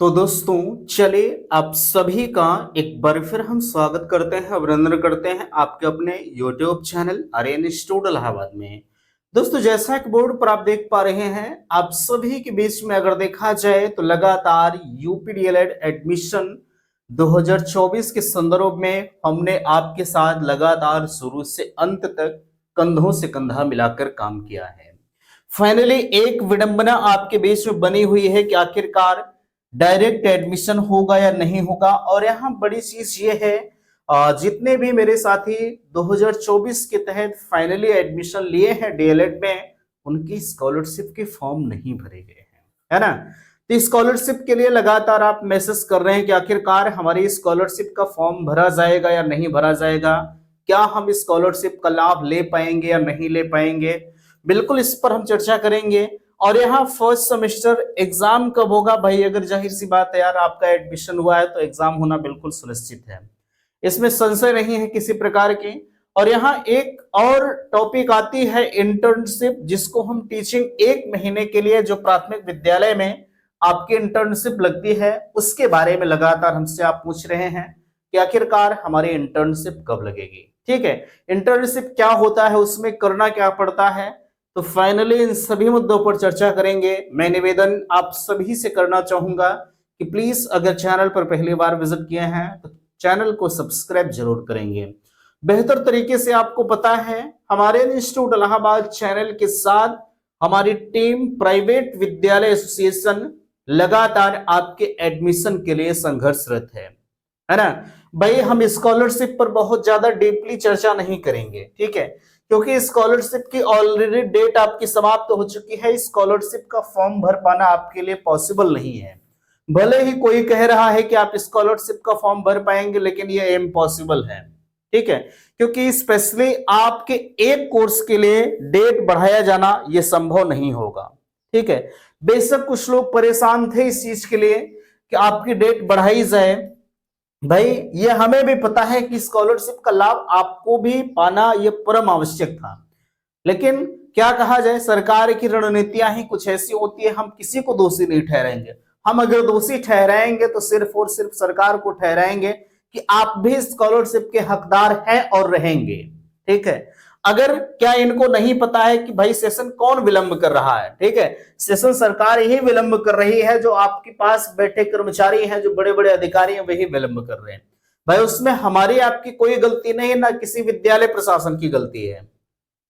तो दोस्तों चले आप सभी का एक बार फिर हम स्वागत करते हैं, अभिनंदन करते हैं आपके अपने YouTube channel Aryan institute Allahabad में। दोस्तों जैसा कि बोर्ड पर आप देख पा रहे हैं, आप सभी के बीच में अगर देखा जाए तो लगातार यूपी डीएलएड एडमिशन 2024 के संदर्भ में हमने आपके साथ लगातार शुरू से अंत तक कंधों से कंधा मिलाकर काम किया है। फाइनली एक विडंबना आपके बीच में बनी हुई है कि आखिरकार डायरेक्ट एडमिशन होगा या नहीं होगा। और यहाँ बड़ी चीज ये है, जितने भी मेरे साथी 2024 के तहत फाइनली एडमिशन लिए हैं डीएलएड में, उनकी स्कॉलरशिप के फॉर्म नहीं भरे गए हैं, है ना। तो स्कॉलरशिप के लिए लगातार आप मैसेज कर रहे हैं कि आखिरकार हमारी स्कॉलरशिप का फॉर्म भरा जाएगा या नहीं भरा जाएगा, क्या हम स्कॉलरशिप का लाभ ले पाएंगे या नहीं ले पाएंगे। बिल्कुल इस पर हम चर्चा करेंगे। और यहाँ फर्स्ट सेमेस्टर एग्जाम कब होगा भाई, अगर जाहिर सी बात है यार, आपका एडमिशन हुआ है तो एग्जाम होना बिल्कुल सुनिश्चित है, इसमें संशय नहीं है किसी प्रकार की। और यहाँ एक और टॉपिक आती है इंटर्नशिप, जिसको हम टीचिंग 1 महीने के लिए जो प्राथमिक विद्यालय में आपकी इंटर्नशिप लगती है, उसके बारे में लगातार हमसे आप पूछ रहे हैं कि आखिरकार हमारी इंटर्नशिप कब लगेगी। ठीक है, इंटर्नशिप क्या होता है, उसमें करना क्या पड़ता है, तो फाइनली इन सभी मुद्दों पर चर्चा करेंगे। मैं निवेदन आप सभी से करना चाहूंगा कि प्लीज अगर चैनल पर पहली बार विजिट किए हैं तो चैनल को सब्सक्राइब जरूर करेंगे। बेहतर तरीके से आपको पता है, हमारे इंस्टीट्यूट इलाहाबाद चैनल के साथ हमारी टीम प्राइवेट विद्यालय एसोसिएशन लगातार आपके एडमिशन के लिए संघर्षरत है ना भाई। हम स्कॉलरशिप पर बहुत ज्यादा डीपली चर्चा नहीं करेंगे, ठीक है, क्योंकि स्कॉलरशिप की ऑलरेडी डेट आपकी समाप्त हो चुकी है। स्कॉलरशिप का फॉर्म भर पाना आपके लिए पॉसिबल नहीं है। भले ही कोई कह रहा है कि आप स्कॉलरशिप का फॉर्म भर पाएंगे, लेकिन ये इम्पॉसिबल है, ठीक है, क्योंकि स्पेशली आपके एक कोर्स के लिए डेट बढ़ाया जाना ये संभव नहीं होगा। ठीक है, बेशक कुछ लोग परेशान थे इस चीज के लिए कि आपकी डेट बढ़ाई जाए। भाई ये हमें भी पता है कि स्कॉलरशिप का लाभ आपको भी पाना ये परम आवश्यक था, लेकिन क्या कहा जाए, सरकार की रणनीतियां ही कुछ ऐसी होती है, हम किसी को दोषी नहीं ठहराएंगे। हम अगर दोषी ठहराएंगे तो सिर्फ और सिर्फ सरकार को ठहराएंगे कि आप भी स्कॉलरशिप के हकदार हैं और रहेंगे। ठीक है, अगर क्या इनको नहीं पता है कि भाई सेशन कौन विलंब कर रहा है। ठीक है, सेशन सरकार ही विलंब कर रही है, जो आपके पास बैठे कर्मचारी हैं, जो बड़े बड़े अधिकारी हैं, वही विलंब कर रहे हैं। भाई उसमें हमारी आपकी कोई गलती नहीं है, ना किसी विद्यालय प्रशासन की गलती है।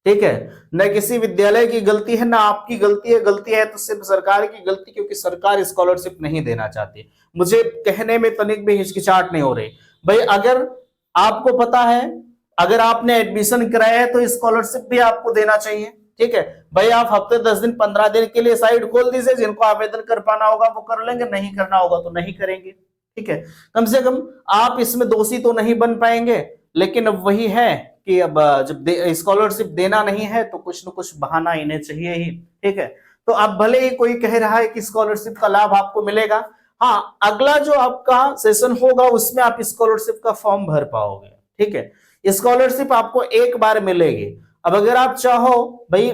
ठीक है, न किसी विद्यालय की गलती है, ना आपकी गलती है तो सिर्फ सरकार की गलती, क्योंकि सरकार स्कॉलरशिप नहीं देना चाहती। मुझे कहने में तनिक भी हिचकिचाहट नहीं हो रही। भाई अगर आपको पता है, अगर आपने एडमिशन कराया है तो स्कॉलरशिप भी आपको देना चाहिए। ठीक है भाई, आप हफ्ते 10 दिन 15 दिन के लिए साइट खोल दीजिए, जिनको आवेदन कर पाना होगा वो कर लेंगे, नहीं करना होगा तो नहीं करेंगे। ठीक है, कम से कम आप इसमें दोषी तो नहीं बन पाएंगे। लेकिन अब वही है कि अब जब स्कॉलरशिप देना नहीं है तो कुछ न कुछ बहाना इन्हें चाहिए ही। ठीक है, तो अब भले ही कोई कह रहा है कि स्कॉलरशिप का लाभ आपको मिलेगा, हाँ अगला जो आपका सेशन होगा उसमें आप स्कॉलरशिप का फॉर्म भर पाओगे। ठीक है, स्कॉलरशिप आपको एक बार मिलेगी। अब अगर आप चाहो, भाई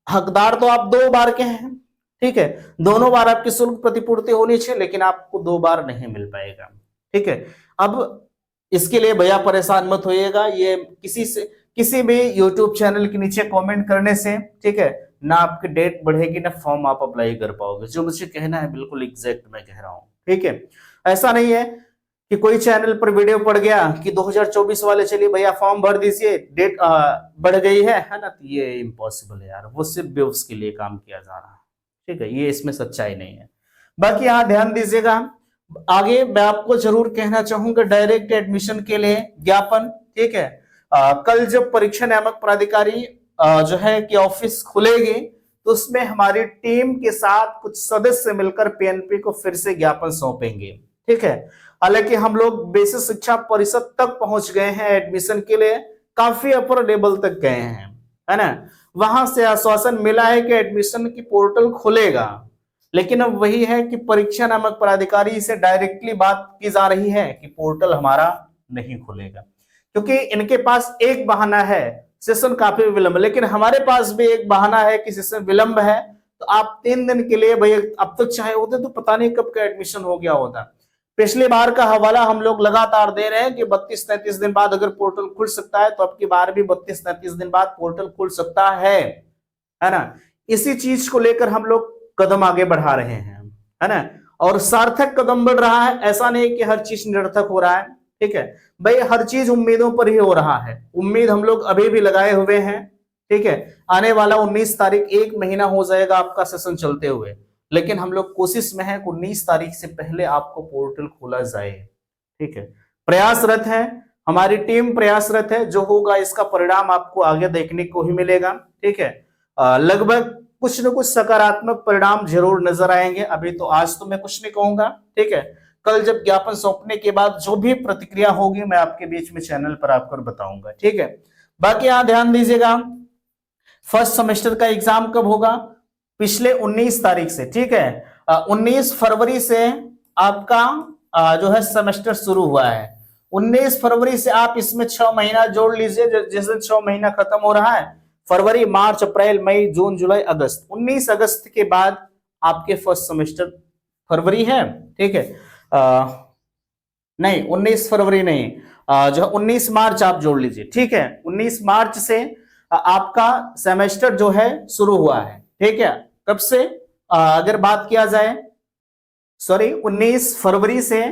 हकदार तो आप 2 बार के हैं, ठीक है, दोनों बार आपकी शुल्क प्रतिपूर्ति होनी चाहिए, लेकिन आपको 2 बार नहीं मिल पाएगा। ठीक है, अब इसके लिए भैया परेशान मत होइएगा, ये किसी भी YouTube चैनल के नीचे कमेंट करने से, ठीक है, ना आपकी डेट बढ़ेगी ना फॉर्म आप अप्लाई कर पाओगे। जो मुझे कहना है बिल्कुल एग्जैक्ट मैं कह रहा हूं। ठीक है, ऐसा नहीं है कि कोई चैनल पर वीडियो पड़ गया कि 2024 वाले चलिए भैया फॉर्म भर दीजिए, डेट बढ़ गई है ना, तो ये इम्पॉसिबल है यार, वो सिर्फ बेवस के लिए काम किया जा रहा है। ठीक है, ये इसमें सच्चाई नहीं है। बाकी यहाँ ध्यान दीजिएगा, आगे मैं आपको जरूर कहना चाहूंगा डायरेक्ट एडमिशन के लिए ज्ञापन, ठीक है, कल जब परीक्षा नियामक प्राधिकारी जो है कि ऑफिस खुलेगी, तो उसमें हमारी टीम के साथ कुछ सदस्य मिलकर पीएनपी को फिर से ज्ञापन सौंपेंगे। ठीक है, हालांकि हम लोग बेसिक शिक्षा परिषद तक पहुंच गए हैं एडमिशन के लिए, काफी अपर लेवल तक गए हैं, है ना। वहां से आश्वासन मिला है कि एडमिशन की पोर्टल खुलेगा, लेकिन अब वही है कि परीक्षा नामक प्राधिकारी से डायरेक्टली बात की जा रही है कि पोर्टल हमारा नहीं खुलेगा, क्योंकि इनके पास एक बहाना है, सेशन काफी विलंब, लेकिन हमारे पास भी एक बहाना है कि सेशन विलंब है तो आप 3 दिन के लिए भैया अब तक चाहे होते तो पता नहीं कब का एडमिशन हो गया होता। पिछली बार का हवाला हम लोग लगातार दे रहे हैं कि 32-33 दिन बाद अगर पोर्टल खुल सकता है तो अब की बार भी 32-33 दिन बाद पोर्टल खुल सकता है ना। इसी चीज को लेकर हम लोग कदम आगे बढ़ा रहे हैं, है ना। और सार्थक कदम बढ़ रहा है, ऐसा नहीं कि हर चीज निरर्थक हो रहा है, ठीक है भाई। हर चीज उम्मीदों पर ही हो रहा है, उम्मीद हम लोग अभी भी लगाए हुए हैं, ठीक है। आने वाला 19 तारीख 1 महीना हो जाएगा आपका सेशन चलते हुए, लेकिन हम लोग कोशिश में है 19 तारीख से पहले आपको पोर्टल खोला जाए, ठीक है। प्रयासरत है, हमारी टीम प्रयासरत है, जो होगा इसका परिणाम आपको आगे देखने को ही मिलेगा, ठीक है। लगभग कुछ न कुछ सकारात्मक परिणाम जरूर नजर आएंगे। अभी तो आज तो मैं कुछ नहीं कहूंगा, ठीक है। कल जब ज्ञापन सौंपने के बाद जो भी प्रतिक्रिया होगी मैं आपके बीच में चैनल पर आपको बताऊंगा, ठीक है। बाकी यहां ध्यान दीजिएगा, फर्स्ट सेमेस्टर का एग्जाम कब होगा? पिछले 19 तारीख से, ठीक है। 19 फरवरी से आपका जो है सेमेस्टर शुरू हुआ है। 19 फरवरी से आप इसमें 6 महीना जोड़ लीजिए, जिस दिन 6 महीना खत्म हो रहा है, फरवरी, मार्च, अप्रैल, मई, जून, जुलाई, अगस्त। 19 अगस्त के बाद आपके फर्स्ट सेमेस्टर, फरवरी है, ठीक है। नहीं 19 फरवरी नहीं, जो 19 मार्च आप जोड़ लीजिए, ठीक है। 19 मार्च से आपका सेमेस्टर जो है शुरू हुआ है, ठीक है। कब से अगर बात किया जाए, सॉरी 19 फरवरी से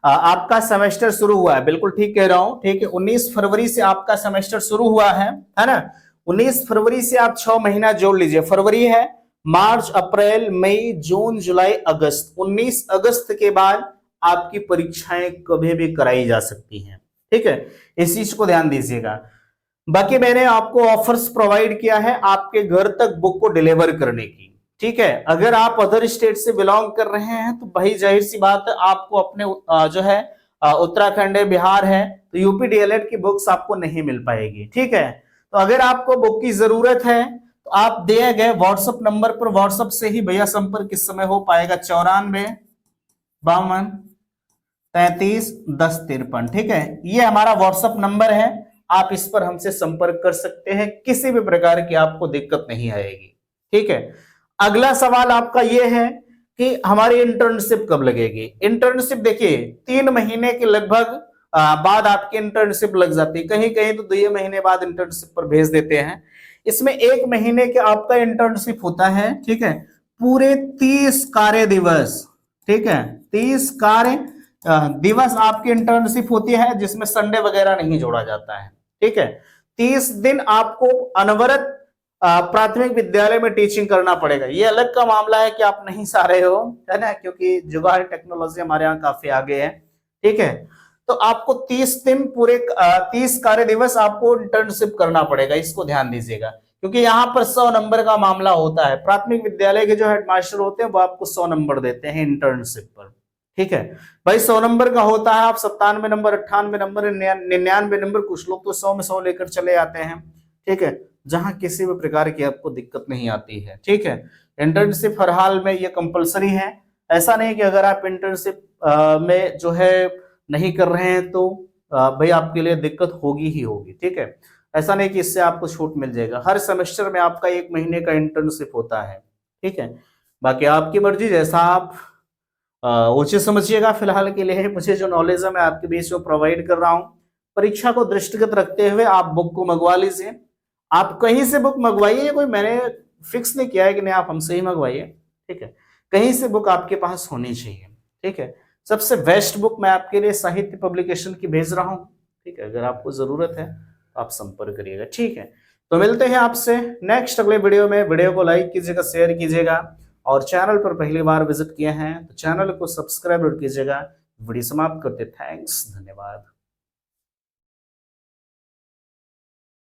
आपका सेमेस्टर शुरू हुआ है, बिल्कुल ठीक कह रहा हूं, ठीक है। 19 फरवरी से आपका सेमेस्टर शुरू हुआ है ना। 19 फरवरी से आप 6 महीना जोड़ लीजिए, फरवरी है, मार्च, अप्रैल, मई, जून, जुलाई, अगस्त। 19 अगस्त के बाद आपकी परीक्षाएं कभी भी कराई जा सकती हैं, ठीक है। इस चीज को ध्यान दीजिएगा। बाकी मैंने आपको ऑफर्स प्रोवाइड किया है आपके घर तक बुक को डिलीवर करने की, ठीक है। अगर आप अदर स्टेट से बिलोंग कर रहे हैं तो भाई जाहिर सी बात है आपको अपने जो है उत्तराखंड है, बिहार है, तो यूपी डीएलएड की बुक्स आपको नहीं मिल पाएगी, ठीक है। तो अगर आपको बुक की जरूरत है तो आप दिए गए व्हाट्सएप नंबर पर व्हाट्सएप से ही भैया संपर्क किस समय हो पाएगा, 94 52 33 10 53, ठीक है। ये हमारा व्हाट्सएप नंबर है, आप इस पर हमसे संपर्क कर सकते हैं, किसी भी प्रकार की आपको दिक्कत नहीं आएगी, ठीक है। अगला सवाल आपका यह है कि हमारी इंटर्नशिप कब लगेगी। इंटर्नशिप देखिए 3 महीने के लगभग बाद आपकी इंटर्नशिप लग जाती है, कहीं कहीं तो 2 महीने बाद इंटर्नशिप पर भेज देते हैं। इसमें 1 महीने के आपका इंटर्नशिप होता है, ठीक है। पूरे 30 कार्य दिवस, ठीक है, 30 कार्य दिवस आपकी इंटर्नशिप होती है, जिसमें संडे वगैरह नहीं जोड़ा जाता है, ठीक है। 30 दिन आपको अनवरत प्राथमिक विद्यालय में टीचिंग करना पड़ेगा। ये अलग का मामला है कि आप नहीं सा रहे हो, है ना, क्योंकि जुगाड़ टेक्नोलॉजी हमारे यहाँ काफी आगे है, ठीक है। तो आपको 30 दिन पूरे 30 कार्य दिवस आपको इंटर्नशिप करना पड़ेगा, इसको ध्यान दीजिएगा, क्योंकि यहाँ पर 100 नंबर का मामला होता है। प्राथमिक विद्यालय के जो हेडमास्टर होते हैं वो आपको 100 नंबर देते हैं इंटर्नशिप पर, ठीक है भाई। 100 नंबर का होता है, आप 97 नंबर, 98 नंबर, 99 नंबर, कुछ लोग तो 100 में 100 लेकर चले आते हैं, ठीक है, जहां किसी भी प्रकार की आपको दिक्कत नहीं आती है, ठीक है। इंटर्नशिप हर हाल में ये कंपलसरी है, ऐसा नहीं कि अगर आप इंटर्नशिप में जो है नहीं कर रहे हैं तो भाई आपके लिए दिक्कत होगी ही होगी, ठीक है। ऐसा नहीं कि इससे आपको छूट मिल जाएगा, हर सेमेस्टर में आपका 1 महीने का इंटर्नशिप होता है, ठीक है। बाकी आपकी मर्जी, जैसा आप उचित समझिएगा। फिलहाल के लिए मुझे जो नॉलेज है मैं आपके बीच में प्रोवाइड कर रहा हूँ। परीक्षा को दृष्टिगत रखते हुए आप बुक को मंगवा लीजिए, आप कहीं से बुक मंगवाइए, कोई मैंने फिक्स नहीं किया है कि नहीं आप हमसे ही मंगवाइए, ठीक है। कहीं से बुक आपके पास होनी चाहिए, ठीक है। सबसे बेस्ट बुक मैं आपके लिए साहित्य पब्लिकेशन की भेज रहा हूँ, ठीक है। अगर आपको जरूरत है तो आप संपर्क करिएगा, ठीक है। तो मिलते हैं आपसे नेक्स्ट अगले वीडियो में। वीडियो को लाइक कीजिएगा, शेयर कीजिएगा, और चैनल पर पहली बार विजिट किए हैं तो चैनल को सब्सक्राइब कीजिएगा। वीडियो समाप्त करते, थैंक्स, धन्यवाद।